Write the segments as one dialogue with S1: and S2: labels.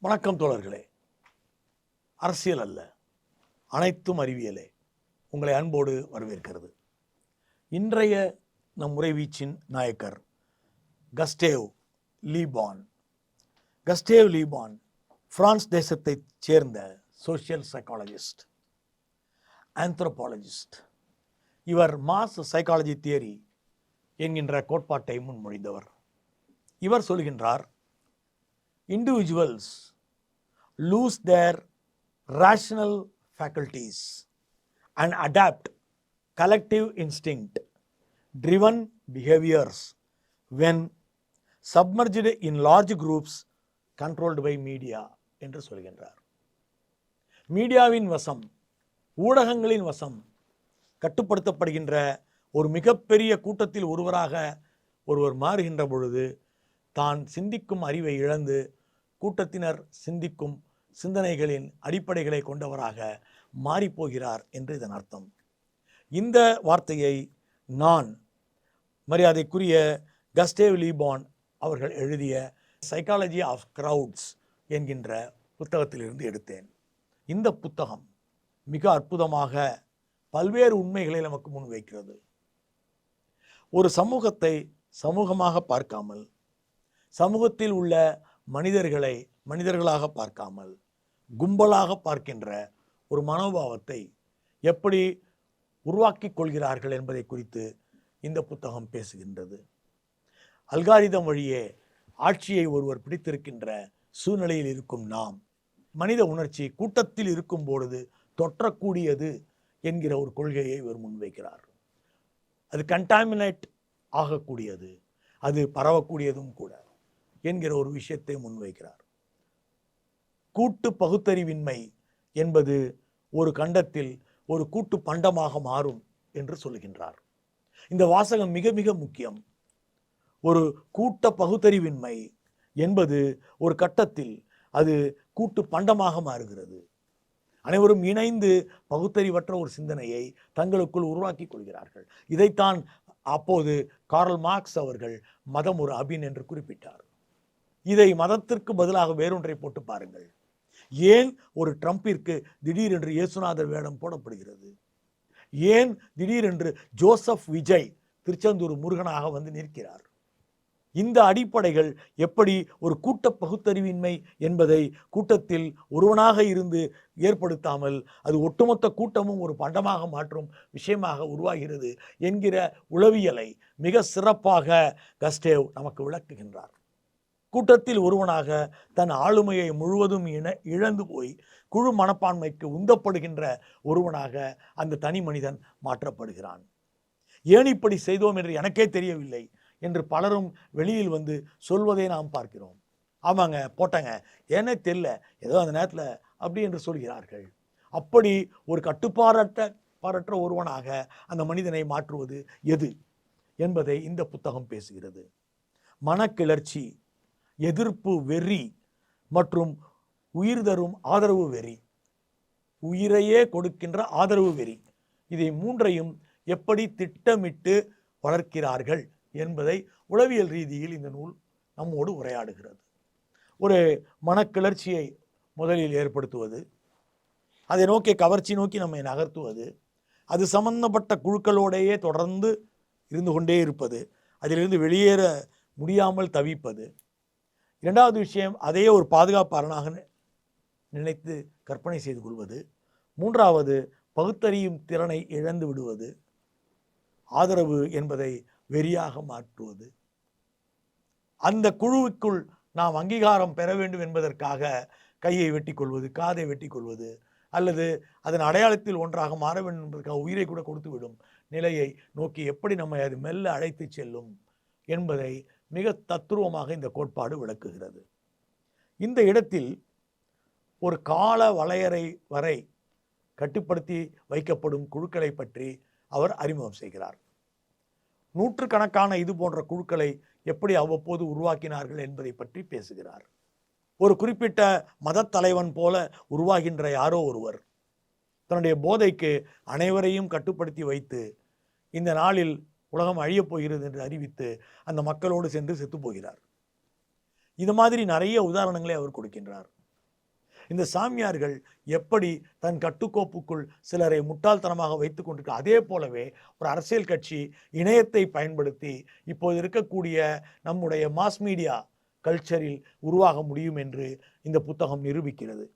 S1: வணக்கம் தோழர்களே. அரசியல் அல்ல, அனைத்தும் அறிவியலே உங்களை அன்போடு வரவேற்கிறது. இன்றைய நம் உரைவீச்சின் நாயக்கர் கஸ்டேவ் லீ பான். கஸ்டேவ் லீ பான் பிரான்ஸ் தேசத்தைச் சேர்ந்த சோசியல் சைக்காலஜிஸ்ட், ஆந்த்ரோபாலஜிஸ்ட். இவர் மாஸ் சைக்காலஜி தியரி என்கின்ற கோட்பாட்டை முன்மொழிந்தவர். இவர் சொல்கின்றார், individuals lose their rational faculties and adapt collective instinct driven behaviors when submerged in large groups controlled by media என்று சொல்கின்றார். மீடியாவின் வசம், ஊடகங்களின் வசம் கட்டுப்படுத்தப்படுகின்ற ஒரு மிகப்பெரிய கூட்டத்தில் ஒருவர் மாறுகின்ற பொழுது தான் சிந்திக்கும் அறிவை இழந்து கூட்டத்தினர் சிந்திக்கும் சிந்தனைகளின் அடிப்படைகளை கொண்டவராக மாறிப்போகிறார் என்று இதன் அர்த்தம். இந்த வார்த்தையை நான் மரியாதைக்குரிய கஸ்டேவ் லீ பான் அவர்கள் எழுதிய சைக்காலஜி ஆஃப் கிரவுட்ஸ் என்கின்ற புத்தகத்திலிருந்து எடுத்தேன். இந்த புத்தகம் மிக அற்புதமாக பல்வேறு உண்மைகளை நமக்கு முன்வைக்கிறது. ஒரு சமூகத்தை சமூகமாக பார்க்காமல், சமூகத்தில் உள்ள மனிதர்களை மனிதர்களாக பார்க்காமல் கும்பலாக பார்க்கின்ற ஒரு மனோபாவத்தை எப்படி உருவாக்கிக் கொள்கிறார்கள் என்பதை குறித்து இந்த புத்தகம் பேசுகின்றது. அல்காரிதம் வழியே ஆட்சியை ஒருவர் பிடித்திருக்கின்ற சூழ்நிலையில் இருக்கும் நாம், மனித உணர்ச்சி கூட்டத்தில் இருக்கும் பொழுது தொற்றக்கூடியது என்கிற ஒரு கொள்கையை இவர் முன்வைக்கிறார். அது கண்டாமினேட் ஆகக்கூடியது, அது பரவக்கூடியதும் கூட என்கிற ஒரு விஷயத்தை முன்வைக்கிறார். கூட்டு பகுத்தறிவின்மை என்பது ஒரு கண்டத்தில் ஒரு கூட்டு பண்டமாக மாறும் என்று சொல்கின்றார். இந்த வாசகம் மிக மிக முக்கியம். ஒரு கூட்ட பகுத்தறிவின்மை என்பது ஒரு கட்டத்தில் அது கூட்டு பண்டமாக மாறுகிறது. அனைவரும் இணைந்து பகுத்தறிவற்ற ஒரு சிந்தனையை தங்களுக்குள் உருவாக்கி கொள்கிறார்கள். இதைத்தான் அப்போது கார்ல் மார்க்ஸ் அவர்கள் மதம் ஒரு அபின் என்று குறிப்பிட்டார். இதை மதத்திற்கு பதிலாக வேறொன்றை போட்டு பாருங்கள். ஏன் ஒரு ட்ரம்பிற்கு திடீரென்று இயேசுநாதர் வேடம் போடப்படுகிறது? ஏன் திடீரென்று ஜோசப் விஜய் திருச்செந்தூர் முருகனாக வந்து நிற்கிறார்? இந்த அடிப்படைகள் எப்படி ஒரு கூட்ட பகுத்தறிவின்மை என்பதை கூட்டத்தில் ஒருவனாக இருந்து ஏற்படுத்தாமல் அது ஒட்டுமொத்த கூட்டமும் ஒரு பண்டமாக மாற்றும் விஷயமாக உருவாகிறது என்கிற உளவியலை மிக சிறப்பாக கஸ்டேவ் நமக்கு விளக்குகின்றார். கூட்டத்தில் ஒருவனாக தன் ஆளுமையை முழுவதும் இழந்து போய் குழு மனப்பான்மைக்கு உந்தப்படுகின்ற ஒருவனாக அந்த தனி மனிதன் மாற்றப்படுகிறான். ஏன் இப்படி செய்தோம் என்று எனக்கே தெரியவில்லை என்று பலரும் வெளியில் வந்து சொல்வதை நாம் பார்க்கிறோம். ஆமாங்க, போட்டாங்க, ஏன்னே தெரியல, ஏதோ அந்த நேரத்தில் அப்படி என்று சொல்கிறார்கள். அப்படி ஒரு கட்டுப்பாடற்ற ஒருவனாக அந்த மனிதனை மாற்றுவது எது என்பதை இந்த புத்தகம் பேசுகிறது. மனக்கிளர்ச்சி, எதிர்ப்பு வெறி மற்றும் உயிர் தரும் ஆதரவு வெறி, உயிரையே கொடுக்கின்ற ஆதரவு வெறி, இதை மூன்றையும் எப்படி திட்டமிட்டு வளர்க்கிறார்கள் என்பதை உளவியல் ரீதியில் இந்த நூல் நம்மோடு உரையாடுகிறது. ஒரு மனக்கிளர்ச்சியை முதலில் ஏற்படுத்துவது, அதை நோக்கி கவர்ச்சி நோக்கி நம்மை நகர்த்துவது, அது சம்பந்தப்பட்ட குழுக்களோடையே தொடர்ந்து இருந்து கொண்டே இருப்பது, அதிலிருந்து வெளியேற முடியாமல் தவிப்பது. இரண்டாவது விஷயம், அதையே ஒரு பாதுகாப்பு அரணாக நினைத்து கற்பனை செய்து கொள்வது. மூன்றாவது, பகுத்தறியும் திறனை இழந்து விடுவது, ஆதரவு என்பதை வெறியாக மாற்றுவது. அந்த குழுவுக்குள் நாம் அங்கீகாரம் பெற வேண்டும் என்பதற்காக கையை வெட்டி கொள்வது, காதை வெட்டி கொள்வது, அல்லது அதன் அடையாளத்தில் ஒன்றாக மாற வேண்டும் என்பதற்காக உயிரை கூட கொடுத்து விடும் நிலையை நோக்கி எப்படி நம்மை அது மெல்ல அழைத்து செல்லும் என்பதை மிக தத்துருவமாக இந்த கோட்பாடு விளக்குகிறது. இந்த இடத்தில் ஒரு கால வளையறை வரை கட்டுப்படுத்தி வைக்கப்படும் குழுக்களை பற்றி அவர் அறிமுகம் செய்கிறார். நூற்றுக்கணக்கான இது போன்ற குழுக்களை எப்படி அவ்வப்போது உருவாக்கினார்கள் என்பதை பற்றி பேசுகிறார். ஒரு குறிப்பிட்ட மத தலைவன் போல உருவாகின்ற யாரோ ஒருவர் தன்னுடைய போதைக்கு அனைவரையும் கட்டுப்படுத்தி வைத்து இந்த நாளில் உலகம் அழியப் போகிறது என்று அறிவித்து அந்த மக்களோடு சென்று செத்து போகிறார். இது மாதிரி நிறைய உதாரணங்களை அவர் கொடுக்கின்றார். இந்த சாமியார்கள் எப்படி தன் கட்டுக்கோப்புக்குள் சிலரை முட்டாள்தனமாக வைத்து கொண்டிருக்க, அதே போலவே ஒரு அரசியல் கட்சி இணையத்தை பயன்படுத்தி இப்போது இருக்கக்கூடிய நம்முடைய மாஸ் மீடியா கல்ச்சரில் உருவாக முடியும் என்று இந்த புத்தகம் நிரூபிக்கிறது.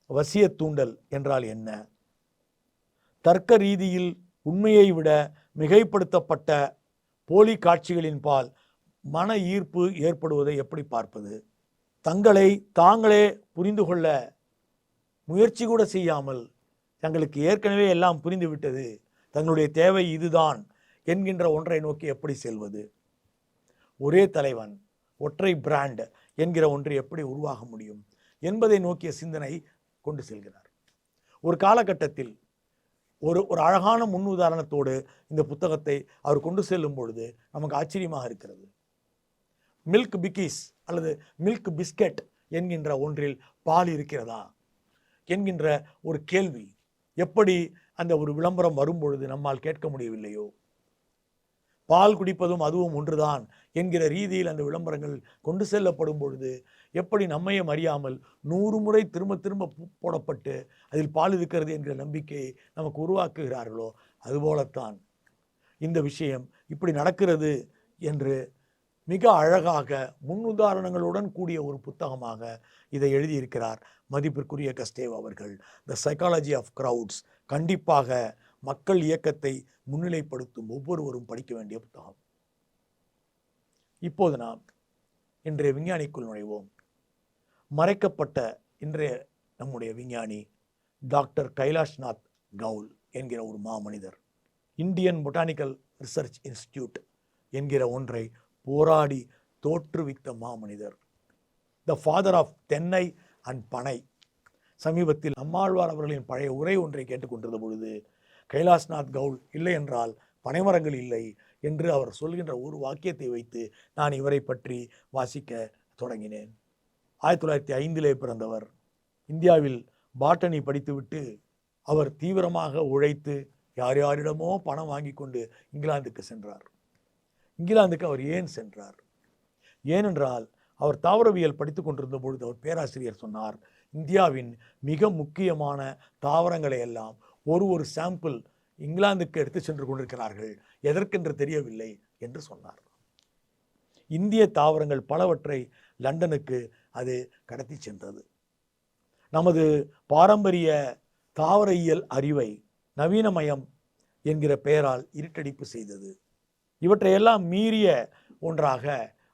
S1: வசிய தூண்டல் என்றால் என்ன? தர்க்க ரீதியில் உண்மையை விட மிகைப்படுத்தப்பட்ட போலி காட்சிகளின் பால் மன ஈர்ப்பு ஏற்படுவதை எப்படி பார்ப்பது? தங்களை தாங்களே புரிந்து கொள்ள முயற்சி கூட செய்யாமல் தங்களுக்கு ஏற்கனவே எல்லாம் புரிந்துவிட்டது, தங்களுடைய தேவை இதுதான் என்கின்ற ஒன்றை நோக்கி எப்படி செல்வது? ஒரே தலைவன், ஒற்றை பிராண்ட் என்கிற ஒன்று எப்படி உருவாக முடியும் என்பதை நோக்கிய சிந்தனை கொண்டு செல்கிறார். ஒரு காலகட்டத்தில் ஒரு அழகான முன் உதாரணத்தோடு இந்த புத்தகத்தை அவர் கொண்டு செல்லும் பொழுது நமக்கு ஆச்சரியமாக இருக்கிறது. மில்க் பிக்கீஸ் அல்லது மில்க் பிஸ்கட் என்கின்ற ஒன்றில் பால் இருக்கிறதா என்கின்ற ஒரு கேள்வி எப்படி அந்த ஒரு விளம்பரம் வரும்பொழுது நம்மால் கேட்க முடியவில்லையோ? பால் குடிப்பதும் அதுவும் ஒன்றுதான் என்கிற ரீதியில் அந்த விளம்பரங்கள் கொண்டு செல்லப்படும் பொழுது எப்படி நம்மையும் அறியாமல் 100 முறை திரும்ப திரும்ப போடப்பட்டு அதில் பால் இருக்கிறது என்கிற நம்பிக்கையை நமக்கு உருவாக்குகிறார்களோ, அதுபோலத்தான் இந்த விஷயம் இப்படி நடக்கிறது என்று மிக அழகாக முன்னுதாரணங்களுடன் கூடிய ஒரு புத்தகமாக இதை எழுதியிருக்கிறார் மதிப்பிற்குரிய கஸ்டேவ் அவர்கள். த சைக்காலஜி ஆஃப் கிரவுட்ஸ் கண்டிப்பாக மக்கள் இயக்கத்தை முன்னிலைப்படுத்தும் ஒவ்வொருவரும் படிக்க வேண்டிய புத்தகம். இப்போது நாம் இன்றைய விஞ்ஞானிக்குள் நுழைவோம். மறைக்கப்பட்ட இன்றைய நம்முடைய விஞ்ஞானி டாக்டர் கைலாஷ்நாத் கவுல் என்கிற ஒரு மாமனிதர். இந்தியன் பொட்டானிக்கல் ரிசர்ச் இன்ஸ்டிடியூட் என்கிற ஒன்றை போராடி தோற்றுவித்த மாமனிதர். த ஃபாதர் ஆஃப் தென்னை அண்ட் பனை. சமீபத்தில் நம்மாழ்வார் அவர்களின் பழைய உரை ஒன்றை கேட்டுக்கொண்டிருந்த பொழுது கைலாஷ்நாத் கவுல் இல்லை என்றால் பனைமரங்கள் இல்லை என்று அவர் சொல்கின்ற ஒரு வாக்கியத்தை வைத்து நான் இவரை பற்றி வாசிக்க தொடங்கினேன். 1905 பிறந்தவர். இந்தியாவில் பாட்டனி படித்துவிட்டு அவர் தீவிரமாக உழைத்து யார் யாரிடமோ பணம் வாங்கி கொண்டு இங்கிலாந்துக்கு சென்றார். இங்கிலாந்துக்கு அவர் ஏன் சென்றார்? ஏனென்றால் அவர் தாவரவியல் படித்து கொண்டிருந்த பொழுது அவர் பேராசிரியர் சொன்னார், இந்தியாவின் மிக முக்கியமான தாவரங்களை எல்லாம் ஒரு சாம்பிள் இங்கிலாந்துக்கு எடுத்து சென்று கொண்டிருக்கிறார்கள், எதற்கென்று தெரியவில்லை என்று சொன்னார். இந்திய தாவரங்கள் பலவற்றை லண்டனுக்கு அது கடத்தி சென்றது. நமது பாரம்பரிய தாவரவியல் அறிவை நவீனமயம் என்கிற பெயரால் இருட்டடிப்பு செய்தது. இவற்றையெல்லாம் மீறிய ஒன்றாக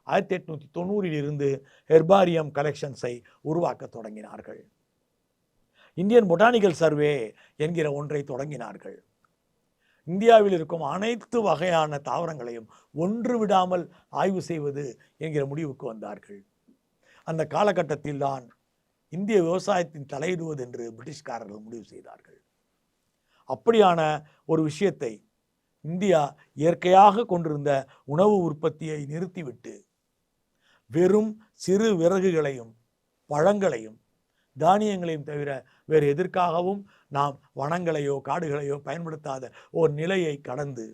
S1: 1890 ஹெர்பாரியம் கலெக்ஷன்ஸை உருவாக்க தொடங்கினார்கள். இந்தியன் பொட்டானிக்கல் சர்வே என்கிற ஒன்றை தொடங்கினார்கள். இந்தியாவில் இருக்கும் அனைத்து வகையான தாவரங்களையும் ஒன்று விடாமல் ஆய்வு செய்வது என்கிற முடிவுக்கு வந்தார்கள். அந்த காலகட்டத்தில் தான் இந்திய விவசாயத்தின் தலையிடுவது என்று பிரிட்டிஷ்காரர்கள் முடிவு செய்தார்கள். அப்படியான ஒரு விஷயத்தை இந்தியா இயற்கையாக கொண்டிருந்த உணவு உற்பத்தியை நிறுத்திவிட்டு வெறும் சிறு விறகுகளையும் பழங்களையும் தானியங்களையும் தவிர வேறு எதற்காகவும் நாம் வனங்களையோ காடுகளையோ பயன்படுத்தாத ஒரு நிலையை கடந்து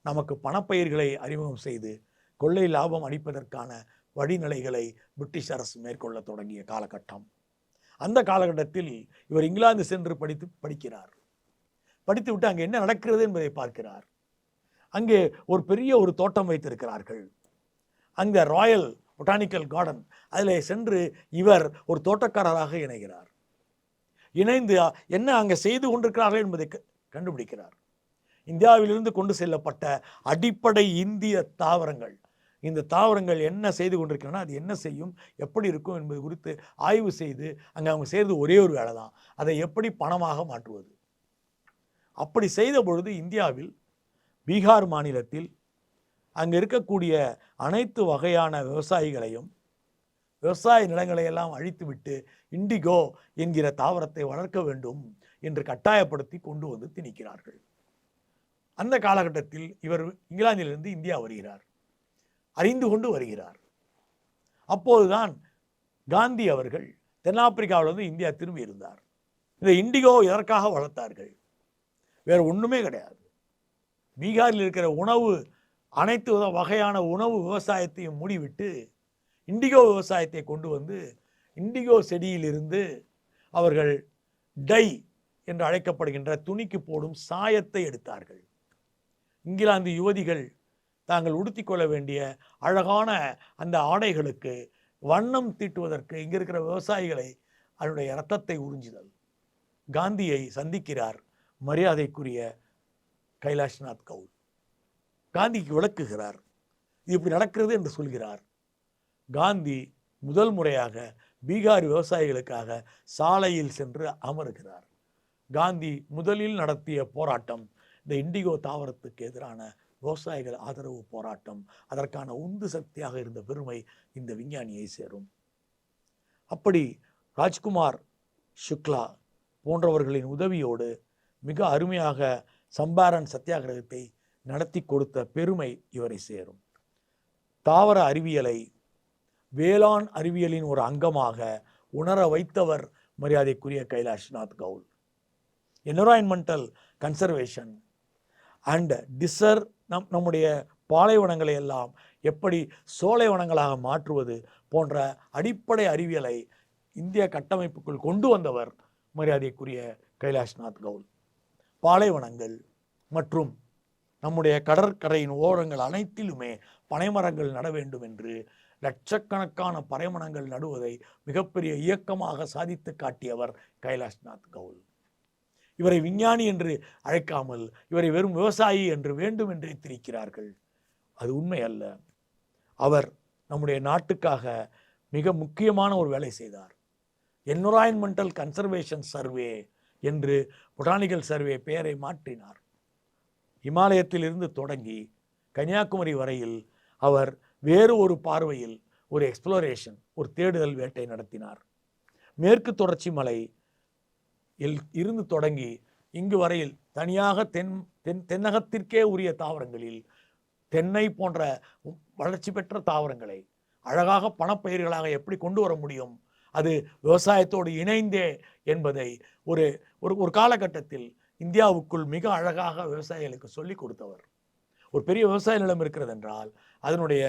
S1: நமக்கு பணப்பயிர்களை அறிமுகம் செய்து கொள்ளை லாபம் அளிப்பதற்கான வழிநிலைகளை பிரிட்டிஷ் அரசு மேற்கொள்ள தொடங்கிய காலகட்டம். அந்த காலகட்டத்தில் இவர் இங்கிலாந்து சென்று படிக்கிறார். படித்துவிட்டு அங்கே என்ன நடக்கிறது என்பதை பார்க்கிறார். அங்கே ஒரு பெரிய ஒரு தோட்டம் வைத்திருக்கிறார்கள். அங்கே ராயல் பொட்டானிக்கல் கார்டன், அதில் சென்று இவர் ஒரு தோட்டக்காரராக இணைகிறார். இணைந்து என்ன அங்கே செய்து கொண்டிருக்கிறார்கள் என்பதை கண்டுபிடிக்கிறார். இந்தியாவிலிருந்து கொண்டு செல்லப்பட்ட அடிப்படை இந்திய தாவரங்கள், இந்த தாவரங்கள் என்ன செய்து கொண்டிருக்கிறனா, அது என்ன செய்யும், எப்படி இருக்கும் என்பது குறித்து ஆய்வு செய்து அங்கே அவங்க செய்கிறது ஒரே ஒரு வேலை தான், அதை எப்படி பணமாக மாற்றுவது. அப்படி செய்த பொழுது இந்தியாவில் பீகார் மாநிலத்தில் அங்கே இருக்கக்கூடிய அனைத்து வகையான விவசாயிகளையும் விவசாய நிலங்களை எல்லாம் அழித்துவிட்டு இண்டிகோ என்கிற தாவரத்தை வளர்க்க வேண்டும் என்று கட்டாயப்படுத்தி கொண்டு வந்து திணிக்கிறார்கள். அந்த காலகட்டத்தில் இவர் இங்கிலாந்திலிருந்து இந்தியா வருகிறார், அறிந்து கொண்டு வருகிறார். அப்போதுதான் காந்தி அவர்கள் தென்னாப்பிரிக்காவிலிருந்து இந்தியா திரும்பி இருந்தார். இந்த இண்டிகோ எதற்காக வளர்த்தார்கள்? வேறு ஒன்றுமே கிடையாது. பீகாரில் இருக்கிற உணவு அனைத்து வகையான உணவு விவசாயத்தையும் மூடிவிட்டு இண்டிகோ விவசாயத்தை கொண்டு வந்து இண்டிகோ செடியிலிருந்து அவர்கள் டை என்று அழைக்கப்படுகின்ற துணிக்கு போடும் சாயத்தை எடுத்தார்கள். இங்கிலாந்து யுவதிகள் தாங்கள் உடுத்திக்கொள்ள வேண்டிய அழகான அந்த ஆடைகளுக்கு வண்ணம் தீட்டுவதற்கு இங்க இருக்கிற விவசாயிகளை அதனுடைய இரத்தத்தை உறிஞ்சுதல். காந்தியை சந்திக்கிறார் மரியாதைக்குரிய கைலாஷ்நாத் கவுல். காந்திக்கு விளக்குகிறார், இது இப்படி நடக்கிறது என்று சொல்கிறார். காந்தி முதல் முறையாக பீகார் விவசாயிகளுக்காக சாலையில் சென்று அமருகிறார். காந்தி முதலில் நடத்திய போராட்டம் இந்த இண்டிகோ தாவரத்துக்கு எதிரான விவசாயிகள் ஆதரவு போராட்டம். அதற்கான உந்து சக்தியாக இருந்த பெருமை இந்த விஞ்ஞானியை சேரும். அப்படி ராஜ்குமார் சுக்லா போன்றவர்களின் உதவியோடு மிக அருமையாக சம்பாரன் சத்தியாகிரகத்தை நடத்தி கொடுத்த பெருமை இவரை சேரும். தாவர அறிவியலை வேளாண் அறிவியலின் ஒரு அங்கமாக உணர வைத்தவர் மரியாதைக்குரிய கைலாஷ்நாத் கவுல். என்விரான்மெண்டல் கன்சர்வேஷன் அண்ட் டிசர் நம்முடைய பாலைவனங்களை எல்லாம் எப்படி சோலைவனங்களாக மாற்றுவது போன்ற அடிப்படை அறிவியலை இந்திய கட்டமைப்புக்குள் கொண்டு வந்தவர் மரியாதைக்குரிய கைலாஷ்நாத் கவுல். பாலைவனங்கள் மற்றும் நம்முடைய கடற்கரையின் ஓரங்கள் அனைத்திலுமே பனைமரங்கள் நட வேண்டும் என்று லட்சக்கணக்கான பனைமரங்கள் நடுவதை மிகப்பெரிய இயக்கமாக சாதித்து காட்டியவர் கைலாஷ்நாத் கவுல். இவரை விஞ்ஞானி என்று அழைக்காமல் இவரை வெறும் விவசாயி என்று வேண்டும் என்றே திரிக்கிறார்கள். அது உண்மை அல்ல. அவர் நம்முடைய நாட்டுக்காக மிக முக்கியமான ஒரு வேலை செய்தார். என்விரான்மெண்டல் கன்சர்வேஷன் சர்வே என்று பொட்டானிக்கல் சர்வே பெயரை மாற்றினார். இமாலயத்திலிருந்து தொடங்கி கன்னியாகுமரி வரையில் அவர் வேறு ஒரு பார்வையில் ஒரு எக்ஸ்ப்ளோரேஷன், ஒரு தேடுதல் வேட்டை நடத்தினார். மேற்கு தொடர்ச்சி மலை இருந்து தொடங்கி இங்கு வரையில் தனியாக தென்னகத்திற்கே உரிய தாவரங்களில் தென்னை போன்ற வளர்ச்சி பெற்ற தாவரங்களை அழகாக பணப்பயிர்களாக எப்படி கொண்டு வர முடியும், அது விவசாயத்தோடு இணைந்தே என்பதை ஒரு ஒரு காலகட்டத்தில் இந்தியாவுக்குள் மிக அழகாக விவசாயிகளுக்கு சொல்லிக் கொடுத்தவர். ஒரு பெரிய விவசாய நிலம் இருக்கிறது என்றால் அதனுடைய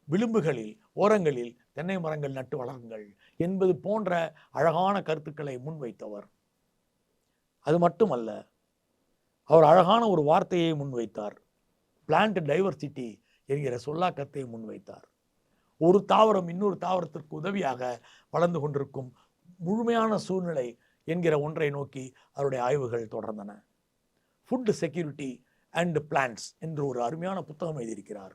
S1: விளிம்புகளில் ஓரங்களில் தென்னை மரங்கள் நட்டு வளருங்கள் என்பது போன்ற அழகான கருத்துக்களை முன்வைத்தவர். அது மட்டுமல்ல, அவர் அழகான ஒரு வார்த்தையை முன்வைத்தார். பிளான்ட் டைவர்சிட்டி என்கிற சொல்லாக்கத்தை முன்வைத்தார். ஒரு தாவரம் இன்னொரு தாவரத்திற்கு உதவியாக வளர்ந்து கொண்டிருக்கும் முழுமையான சூழ்நிலை என்கிற ஒன்றை நோக்கி அவருடைய ஆய்வுகள் தொடர்ந்தன. ஃபுட் செக்யூரிட்டி அண்ட் பிளான்ட்ஸ் என்று ஒரு அருமையான புத்தகம் எழுதியிருக்கிறார்.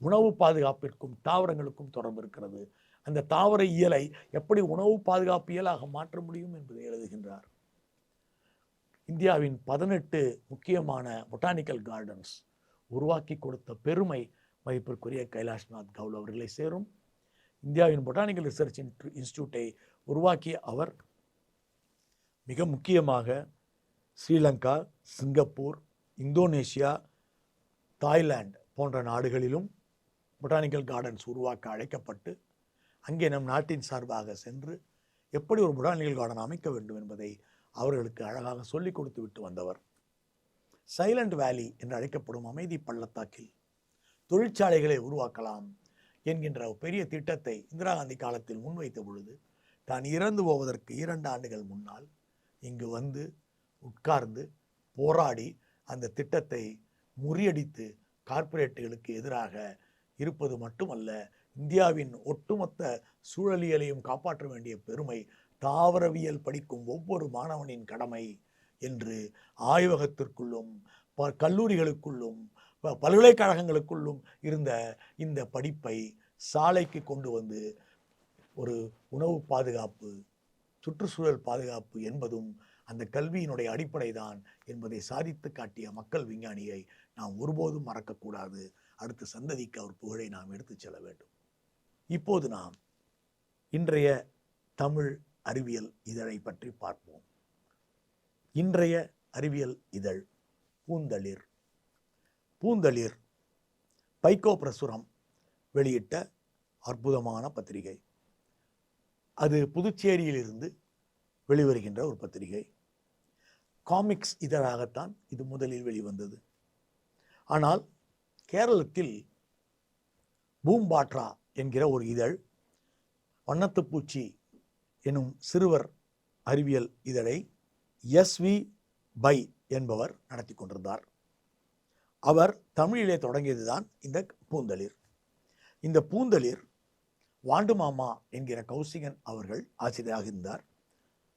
S1: உணவு பாதுகாப்பிற்கும் தாவரங்களுக்கும் தொடர்பு இருக்கிறது. அந்த தாவர இயலை எப்படி உணவு பாதுகாப்பு இயலாக மாற்ற முடியும் என்பதை எழுதுகின்றார். இந்தியாவின் 18 முக்கியமான பொட்டானிக்கல் கார்டன்ஸ் உருவாக்கி கொடுத்த பெருமை மதிப்பிற்குரிய கைலாஷ்நாத் கவுல் அவர்களை சேரும். இந்தியாவின் பொட்டானிக்கல் ரிசர்ச் இன்ஸ்டிடியூட்டை உருவாக்கிய அவர் மிக முக்கியமாக ஸ்ரீலங்கா, சிங்கப்பூர், இந்தோனேஷியா, தாய்லாந்து போன்ற நாடுகளிலும் பொட்டானிக்கல் கார்டன்ஸ் உருவாக்க அழைக்கப்பட்டு அங்கே நம் நாட்டின் சார்பாக சென்று எப்படி ஒரு பொட்டானிக்கல் கார்டன் அமைக்க வேண்டும் என்பதை அவர்களுக்கு அழகாக சொல்லிக் கொடுத்து விட்டு வந்தவர். சைலண்ட் வேலி என்று அழைக்கப்படும் அமைதி பள்ளத்தாக்கில் தொழிற்சாலைகளை உருவாக்கலாம் என்கின்ற பெரிய திட்டத்தை இந்திரா காந்தி காலத்தில் முன்வைத்த பொழுது தான் இறந்து போவதற்கு 2 ஆண்டுகள் முன்னால் இங்கு வந்து உட்கார்ந்து போராடி அந்த திட்டத்தை முறியடித்து கார்ப்பரேட்டுகளுக்கு எதிராக இருப்பது மட்டுமல்ல, இந்தியாவின் ஒட்டுமொத்த சூழலியலையும் காப்பாற்ற வேண்டிய பெருமை தாவரவியல் படிக்கும் ஒவ்வொரு மாணவனின் கடமை என்று ஆய்வகத்திற்குள்ளும் கல்லூரிகளுக்குள்ளும் பல்கலைக்கழகங்களுக்குள்ளும் இருந்த இந்த படிப்பை சாலைக்கு கொண்டு வந்து ஒரு உணவு பாதுகாப்பு, சுற்றுச்சூழல் பாதுகாப்பு என்பதும் அந்த கல்வியினுடைய அடிப்படை தான் என்பதை சாதித்து காட்டிய மக்கள் விஞ்ஞானியை நாம் ஒருபோதும் மறக்கக்கூடாது. அடுத்த சந்ததிக்கு அவர் புகழை நாம் எடுத்துச் செல்ல வேண்டும். இப்போது நாம் இன்றைய தமிழ் அறிவியல் இதழை பற்றி பார்ப்போம். இன்றைய அறிவியல் இதழ் பூந்தளிர். பூந்தளிர் பைக்கோ பிரசுரம் வெளியிட்ட அற்புதமான பத்திரிகை. அது புதுச்சேரியிலிருந்து வெளிவருகின்ற ஒரு பத்திரிகை. காமிக்ஸ் இதழாகத்தான் இது முதலில் வெளிவந்தது. ஆனால் கேரளத்தில் பூம்பாட்ரா என்கிற ஒரு இதழ் வண்ணத்துப்பூச்சி எனும் சிறுவர் அறிவியல் இதழை எஸ்வி பை என்பவர் நடத்தி கொண்டிருந்தார். அவர் தமிழிலே தொடங்கியதுதான் இந்த பூந்தளிர். இந்த பூந்தளிர் வாண்டு மாமா என்கிற கௌசிகன் அவர்கள் ஆசிரியராக இருந்தார்.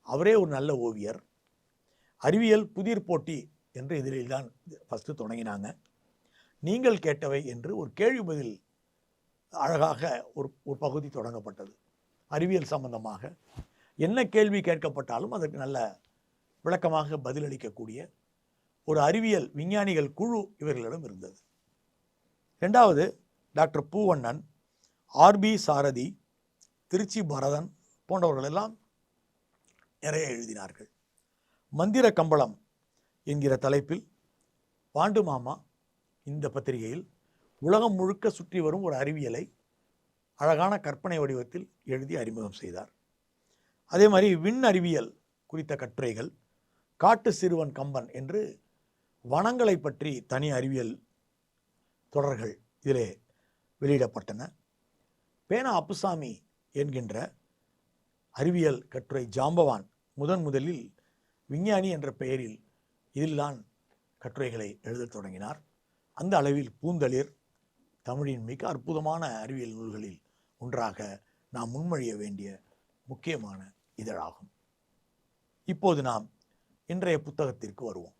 S1: அவரே ஒரு நல்ல ஓவியர். அறிவியல் புதிர் போட்டி என்ற இதழில் தான் ஃபஸ்ட்டு தொடங்கினாங்க. நீங்கள் கேட்டவை என்று ஒரு கேள்வி பதில் அழகாக ஒரு பகுதி தொடங்கப்பட்டது. அறிவியல் சம்பந்தமாக என்ன கேள்வி கேட்கப்பட்டாலும் அதற்கு நல்ல விளக்கமாக பதிலளிக்கக்கூடிய ஒரு அறிவியல் விஞ்ஞானிகள் குழு இவர்களிடம் இருந்தது. ரெண்டாவது டாக்டர் பூவண்ணன், ஆர்பி சாரதி, திருச்சி பரதன் போன்றவர்கள் எல்லாம் நிறைய எழுதினார்கள். மந்திர கம்பளம் என்கிற தலைப்பில் வாண்டு மாமா இந்த பத்திரிகையில் உலகம் முழுக்க சுற்றி வரும் ஒரு அறிவியலை அழகான கற்பனை வடிவத்தில் எழுதி அறிமுகம் செய்தார். அதே மாதிரி விண் அறிவியல் குறித்த கட்டுரைகள், காட்டு சிறுவன் கம்பன் என்று வனங்களை பற்றி தனி அறிவியல் தொடர்கள் இதிலே வெளியிடப்பட்டன. பேனா அப்புசாமி என்கின்ற அறிவியல் கட்டுரை ஜாம்பவான் முதலில் விஞ்ஞானி என்ற பெயரில் இதில்தான் கட்டுரைகளை எழுதத் தொடங்கினார். அந்த அளவில் பூந்தளிர் தமிழின் மிக அற்புதமான அறிவியல் நூல்களில் ஒன்றாக நாம் முன்மொழிய வேண்டிய முக்கியமான இதழாகும். இப்போது நாம் இன்றைய புத்தகத்திற்கு வருவோம்.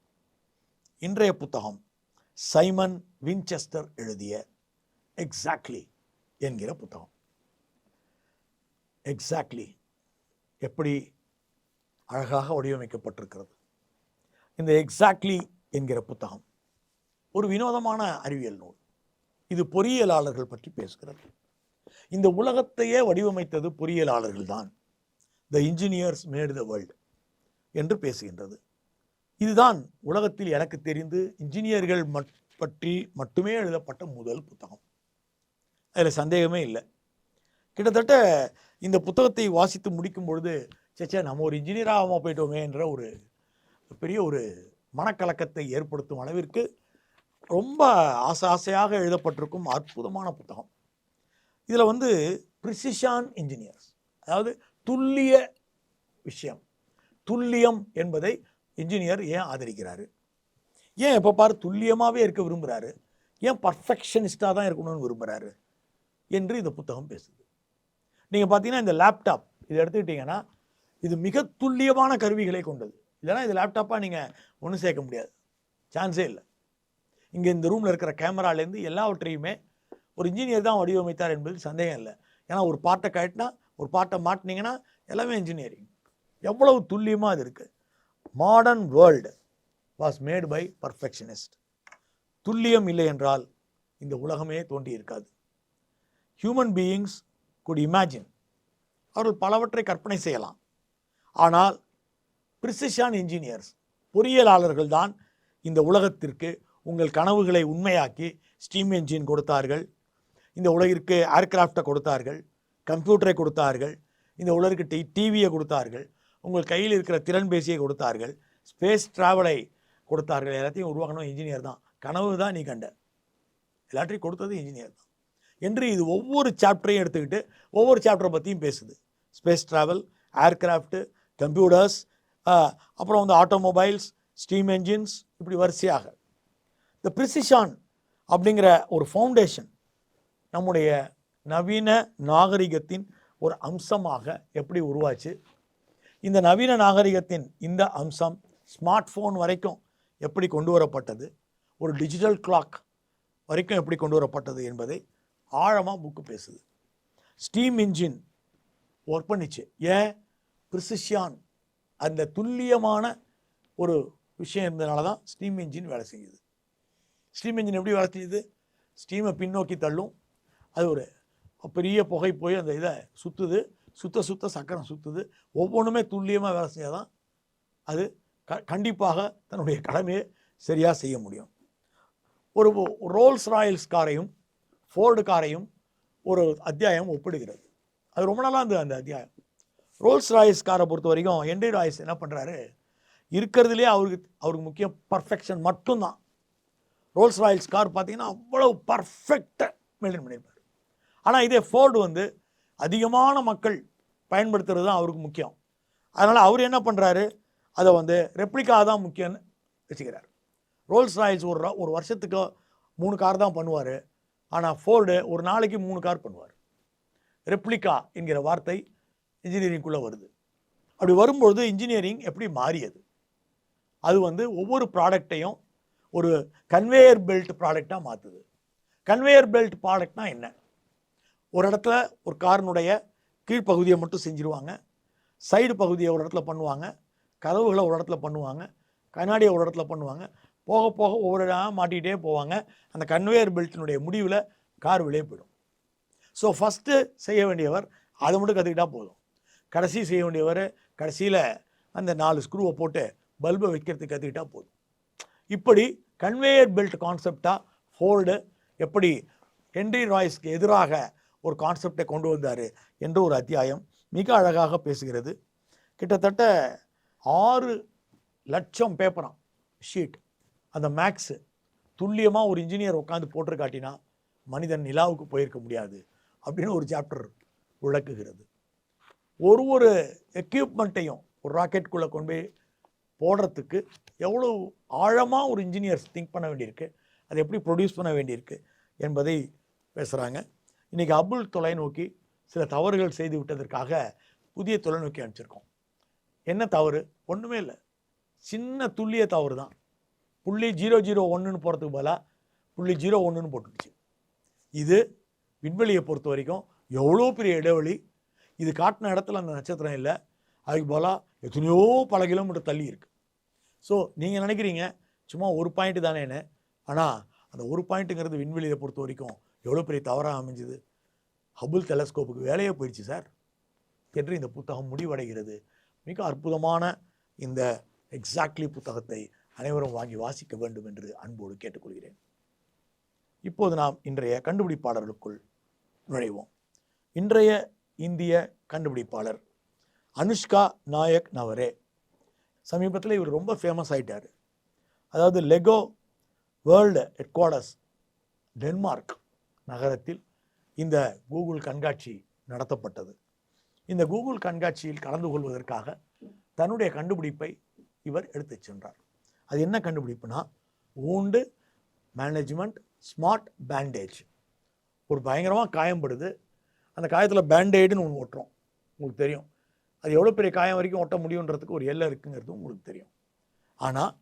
S1: இன்றைய புத்தகம் சைமன் வின்செஸ்டர் எழுதிய எக்ஸாக்ட்லி என்கிற புத்தகம். எக்ஸாக்ட்லி எப்படி அழகாக வடிவமைக்கப்பட்டிருக்கிறது. இந்த எக்ஸாக்ட்லி என்கிற புத்தகம் ஒரு வினோதமான அறிவியல் நூல். இது பொறியியலாளர்கள் பற்றி பேசுகிறது. இந்த உலகத்தையே வடிவமைத்தது பொறியியலாளர்கள் தான். த இன்ஜினியர்ஸ் மேட் த வேர்ல்ட் என்று பேசுகின்றது. இதுதான் உலகத்தில் எனக்கு தெரிந்து இன்ஜினியர்கள் பற்றி மட்டுமே எழுதப்பட்ட முதல் புத்தகம். அதில் சந்தேகமே இல்லை. கிட்டத்தட்ட இந்த புத்தகத்தை வாசித்து முடிக்கும் பொழுது சேச்சா நம்ம ஒரு இன்ஜினியராக போயிட்டோமே என்ற ஒரு பெரிய ஒரு மனக்கலக்கத்தை ஏற்படுத்தும் அளவிற்கு ரொம்ப ஆசையாக எழுதப்பட்டிருக்கும் அற்புதமான புத்தகம். இதில் ப்ரிசிஷன் இன்ஜினியர்ஸ், அதாவது துல்லிய விஷயம், துல்லியம் என்பதை இன்ஜினியர் ஏன் ஆதரிக்கிறாரு, ஏன் எப்போ பாரு துல்லியமாகவே இருக்க விரும்புகிறாரு, ஏன் பர்ஃபெக்ஷனிஸ்டாக தான் இருக்கணும்னு விரும்புகிறாரு என்று இந்த புத்தகம் பேசுது. நீங்கள் பார்த்தீங்கன்னா இந்த லேப்டாப் இதை எடுத்துக்கிட்டிங்கன்னா இது மிக துல்லியமான கருவிகளை கொண்டது. இல்லைனா இது லேப்டாப்பாக நீங்கள் ஒன்றும் சேர்க்க முடியாது, சான்ஸே இல்லை. இங்கே இந்த ரூமில் இருக்கிற கேமராலேருந்து எல்லாவற்றையுமே ஒரு இன்ஜினியர் தான் வடிவமைத்தார் என்பது சந்தேகம் இல்லை. ஏன்னா ஒரு பாட்டை கட்டினா ஒரு பாட்டை மாட்டினீங்கன்னா எல்லாமே இன்ஜினியரிங். எவ்வளவு துல்லியமாக அது இருக்குது. Modern world was made by perfectionist. துல்லியம் இல்லை என்றால் இந்த உலகமே தோன்றி இருக்காது. ஹியூமன் பீயிங்ஸ் குட் இமேஜின், அவர்கள் பலவற்றை கற்பனை செய்யலாம். ஆனால் ப்ரிசிஷன் இன்ஜினியர்ஸ், பொறியியலாளர்கள் தான் இந்த உலகத்திற்கு உங்கள் கனவுகளை உண்மையாக்கி ஸ்டீம் என்ஜின் கொடுத்தார்கள், இந்த உலகிற்கு ஏர்கிராஃப்டை கொடுத்தார்கள், கம்ப்யூட்டரை கொடுத்தார்கள், இந்த உலகிற்கு டிவியை கொடுத்தார்கள், உங்கள் கையில் இருக்கிற திறன்பேசியை கொடுத்தார்கள், ஸ்பேஸ் ட்ராவலை கொடுத்தார்கள். எல்லாத்தையும் உருவாக்கணும் இன்ஜினியர் தான். கனவு தான் நீ கண்ட, எல்லாத்தையும் கொடுத்தது இன்ஜினியர் தான் என்று இது ஒவ்வொரு சாப்டரையும் எடுத்துக்கிட்டு ஒவ்வொரு சாப்டரை பற்றியும் பேசுது. ஸ்பேஸ் ட்ராவல், ஏர்கிராஃப்ட்டு, கம்ப்யூட்டர்ஸ், அப்புறம் ஆட்டோமொபைல்ஸ், ஸ்டீம் என்ஜின்ஸ், இப்படி வரிசையாக. இந்த ப்ரிசிஷன் அப்படிங்கிற ஒரு ஃபவுண்டேஷன் நம்முடைய நவீன நாகரிகத்தின் ஒரு அம்சமாக எப்படி உருவாச்சு, இந்த நவீன நாகரிகத்தின் இந்த அம்சம் ஸ்மார்ட் ஃபோன் வரைக்கும் எப்படி கொண்டு வரப்பட்டது, ஒரு டிஜிட்டல் கிளாக் வரைக்கும் எப்படி கொண்டு வரப்பட்டது என்பதை ஆழமாக புக்கு பேசுது. ஸ்டீம் இன்ஜின் ஒர்க் பண்ணிச்சு. ஏன்? ப்ரிசிஷன், அந்த துல்லியமான ஒரு விஷயம் இருந்ததுனால தான் ஸ்டீம் இன்ஜின் வேலை செய்யுது. ஸ்டீம் இன்ஜின் எப்படி வேலை செய்யுது? ஸ்டீமை பின்னோக்கி தள்ளும், அது ஒரு பெரிய புகை போய் அந்த இதை சுற்றுது, சுத்த சக்கரம் சுற்றுது. ஒவ்வொன்றுமே துல்லியமாக வேலை செய்யால் தான் அது கண்டிப்பாக தன்னுடைய கடமையை சரியாக செய்ய முடியும். ஒரு ரோல்ஸ் ராயல்ஸ் காரையும் ஃபோர்டு காரையும் ஒரு அத்தியாயம் ஒப்பிடுகிறது. அது ரொம்ப நாளாக இருந்தது அந்த அத்தியாயம். ரோல்ஸ் ராய்ஸ் காரை பொறுத்த வரைக்கும் ஹென்ரி ராய்ஸ் என்ன பண்ணுறாரு, இருக்கிறதுலே அவருக்கு முக்கியம் பர்ஃபெக்ஷன் மட்டும்தான். ரோல்ஸ் ராய்ஸ் கார் பார்த்தீங்கன்னா அவ்வளோ பர்ஃபெக்டாக மெயின்டைன் பண்ணியிருப்பார். ஆனால் இதே ஃபோர்டு அதிகமான மக்கள் பயன்படுத்துறது தான் அவருக்கு முக்கியம். அதனால் அவர் என்ன பண்ணுறாரு, அதை வந்து ரெப்ளிகா தான் முக்கியம்னு வச்சுக்கிறார். ரோல்ஸ் ராய்ஸ் ஒரு வருஷத்துக்கு 3 கார் தான் பண்ணுவார். ஆனால் ஃபோர்டு ஒரு நாளைக்கு 3 கார் பண்ணுவார். ரெப்ளிகா என்கிற வார்த்தை இன்ஜினியரிங்குள்ளே வருது. அப்படி வரும்பொழுது இன்ஜினியரிங் எப்படி மாறியது, அது வந்து ஒவ்வொரு ப்ராடக்டையும் ஒரு கன்வேயர் பெல்ட் ப்ராடக்டாக மாற்றுது. கன்வேயர் பெல்ட் ப்ராடக்ட்னா என்ன? ஒரு இடத்துல ஒரு காரினுடைய கீழ்ப்பகுதியை மட்டும் செஞ்சுருவாங்க, சைடு பகுதியை ஒரு இடத்துல பண்ணுவாங்க, கதவுகளை ஒரு இடத்துல பண்ணுவாங்க, கண்ணாடியை ஒரு இடத்துல பண்ணுவாங்க, போக போக ஒவ்வொரு இடம் மாட்டிக்கிட்டே போவாங்க. அந்த கன்வேயர் பெல்ட்டினுடைய முடிவில் கார் வெளியே போயிடும். ஸோ ஃபஸ்ட்டு செய்ய வேண்டியவர் அதை மட்டும் கற்றுக்கிட்டால் போதும். கடைசி செய்ய வேண்டியவர் கடைசியில் அந்த 4 ஸ்க்ரூவை போட்டு பல்பை வைக்கிறதுக்கு கற்றுக்கிட்டால் போதும். இப்படி கன்வேயர் பெல்ட் கான்செப்டாக ஃபோர்டு எப்படி ஹென்ரி ராய்ஸ்க்கு எதிராக ஒரு கான்செப்டை கொண்டு வந்தார் என்று ஒரு அத்தியாயம் மிக அழகாக பேசுகிறது. கிட்டத்தட்ட 6 லட்சம் பேப்பராம் ஷீட். அந்த மேக்ஸு துல்லியமாக ஒரு இன்ஜினியர் உட்காந்து போட்டு காட்டினா மனிதன் நிலாவுக்கு போயிருக்க முடியாது அப்படின்னு ஒரு சாப்டர் விளக்குகிறது. ஒரு எக்யூப்மெண்ட்டையும் ஒரு ராக்கெட்டுக்குள்ளே கொண்டு போய் போடுறதுக்கு எவ்வளோ ஆழமாக ஒரு இன்ஜினியர்ஸ் திங்க் பண்ண வேண்டியிருக்கு, அதை எப்படி ப்ரொடியூஸ் பண்ண வேண்டியிருக்கு என்பதை பேசுகிறாங்க. இன்றைக்கி ஹப்பிள் தொலைநோக்கி சில தவறுகள் செய்து விட்டதற்காக புதிய தொலைநோக்கி அனுப்பிச்சிருக்கோம். என்ன தவறு? ஒன்றுமே இல்லை, சின்ன துல்லிய தவறு தான். 0.001 போகிறதுக்கு பதிலாக 0.01 போட்டுடுச்சு. இது விண்வெளியை பொறுத்த வரைக்கும் எவ்வளோ பெரிய இடைவெளி. இது காட்டின இடத்துல அந்த நட்சத்திரம் இல்லை, அதுக்கு பதிலாக எத்தனையோ பல கிலோமீட்டர் தள்ளி இருக்குது. ஸோ நீங்கள் நினைக்கிறீங்க சும்மா ஒரு பாயிண்ட் தானேன்னு, ஆனால் அந்த ஒரு பாயிண்ட்டுங்கிறது விண்வெளியை பொறுத்த வரைக்கும் எவ்வளோ பெரிய தவறாக அமைஞ்சுது. ஹப்பிள் டெலஸ்கோப்புக்கு வேலையே போயிடுச்சு சார் என்று இந்த புத்தகம் முடிவடைகிறது. மிக அற்புதமான இந்த எக்ஸாக்ட்லி புத்தகத்தை அனைவரும் வாங்கி வாசிக்க வேண்டும் என்று அன்போடு கேட்டுக்கொள்கிறேன். இப்போது நாம் இன்றைய கண்டுபிடிப்பாளர்களுக்குள் நுழைவோம். இன்றைய இந்திய கண்டுபிடிப்பாளர் அனுஷ்கா நாயக் நவரே. சமீபத்தில் இவர் ரொம்ப ஃபேமஸ் ஆகிட்டார். அதாவது லெகோ வேர்ல்டு ஹெட்குவார்ட்டர்ஸ் டென்மார்க் நகரத்தில் இந்த கூகுள் கண்காட்சி நடத்தப்பட்டது. இந்த கூகுள் கண்காட்சியில் கலந்து கொள்வதற்காக தன்னுடைய கண்டுபிடிப்பை இவர் எடுத்து சென்றார். அது என்ன கண்டுபிடிப்புனா, wound மேனேஜ்மெண்ட் ஸ்மார்ட் பேண்டேஜ். ஒரு பயங்கரமாக காயம்படுது, அந்த காயத்தில் பேண்டேடுன்னு ஒன்று ஒட்டுறோம். உங்களுக்கு தெரியும் அது எவ்வளோ பெரிய காயம் வரைக்கும் ஒட்ட முடியுன்றதுக்கு ஒரு எல்லை இருக்குங்கிறது உங்களுக்கு தெரியும். ஆனால்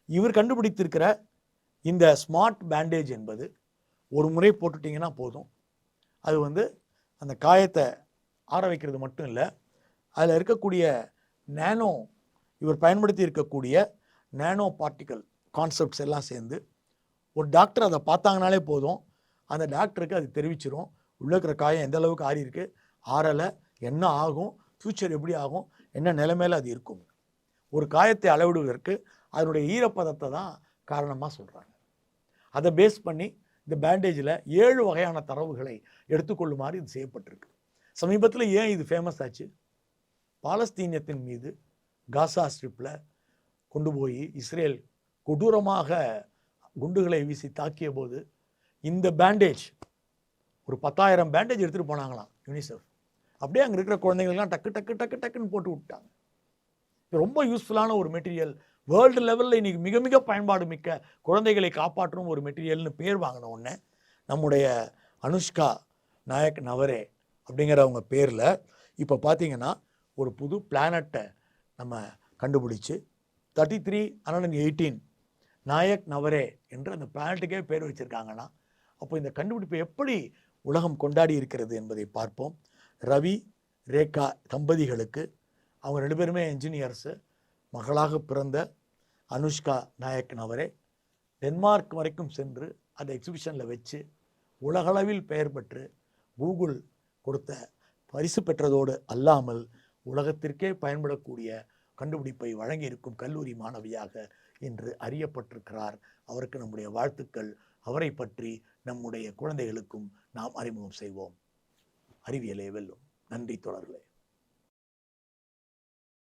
S1: இவர் கண்டுபிடித்திருக்கிற இந்த ஸ்மார்ட் பேண்டேஜ் என்பது ஒரு முறை போட்டுட்டிங்கன்னா போதும், அது வந்து அந்த காயத்தை ஆற வைக்கிறது மட்டும் இல்லை, அதில் இருக்கக்கூடிய நேனோ, இவர் பயன்படுத்தி இருக்கக்கூடிய நேனோ பார்ட்டிக்கல் கான்செப்ட்ஸ் எல்லாம் சேர்ந்து ஒரு டாக்டர் அதை பார்த்தாங்கனாலே போதும், அந்த டாக்டருக்கு அது தெரிவிச்சிடும் உள்ளே இருக்கிற காயம் எந்த அளவுக்கு ஆறி இருக்குது, ஆறலை, என்ன ஆகும், ஃப்யூச்சர் எப்படி ஆகும், என்ன நிலைமையில் அது இருக்கும். ஒரு காயத்தை அளவிடுவதற்கு அதனுடைய ஈரப்பதத்தை தான் காரணமாக சொல்கிறாங்க. அதை பேஸ் பண்ணி இந்த பேண்டேஜில் 7 வகையான தரவுகளை எடுத்துக்கொள்ளுமாறு இது செய்யப்பட்டிருக்கு. சமீபத்தில் ஏன் இது ஃபேமஸ் ஆச்சு? பாலஸ்தீனியத்தின் மீது காசா ஸ்ட்ரிப்பில் கொண்டு போய் இஸ்ரேல் கொடூரமாக குண்டுகளை வீசி தாக்கிய போது இந்த பேண்டேஜ் ஒரு 10,000 பேண்டேஜ் எடுத்துகிட்டு போனாங்களாம் யூனிசெஃப். அப்படியே அங்கே இருக்கிற குழந்தைங்கள்லாம் டக்கு டக்கு டக்கு டக்குன்னு போட்டு விட்டாங்க. இது ரொம்ப யூஸ்ஃபுல்லான ஒரு மெட்டீரியல், வேர்ல்டு லெவலில் இன்றைக்கி மிக மிக பயன்பாடு மிக்க குழந்தைகளை காப்பாற்றும் ஒரு மெட்டீரியல்னு பேர் வாங்கின உடனே நம்முடைய அனுஷ்கா நாயக் நவரே அப்படிங்கிறவங்க பேரில் இப்போ பார்த்தீங்கன்னா ஒரு புது பிளானட்டை நம்ம கண்டுபிடிச்சி 3318 நாயக் நவரே என்று அந்த பிளானட்டுக்கே பேர் வச்சுருக்காங்கன்னா, அப்போ இந்த கண்டுபிடிப்பை எப்படி உலகம் கொண்டாடி இருக்கிறது என்பதை பார்ப்போம். ரவி ரேகா தம்பதிகளுக்கு, அவங்க 2 பேருமே என்ஜினியர்ஸு, மகளாக பிறந்த அனுஷ்கா நாயக் நவரே டென்மார்க் வரைக்கும் சென்று அந்த எக்ஸிபிஷனில் வச்சு உலகளவில் பெயர் பெற்று கூகுள் கொடுத்த பரிசு பெற்றதோடு அல்லாமல் உலகத்திற்கே பயன்படக்கூடிய கண்டுபிடிப்பை வழங்கியிருக்கும் கல்லூரி மாணவியாக இன்று அறியப்பட்டிருக்கிறார். அவருக்கு நம்முடைய வாழ்த்துக்கள். அவரை பற்றி நம்முடைய குழந்தைகளுக்கும் நாம் அறிமுகம் செய்வோம். அறிவியலே வெல்லும். நன்றி தோழர்களே.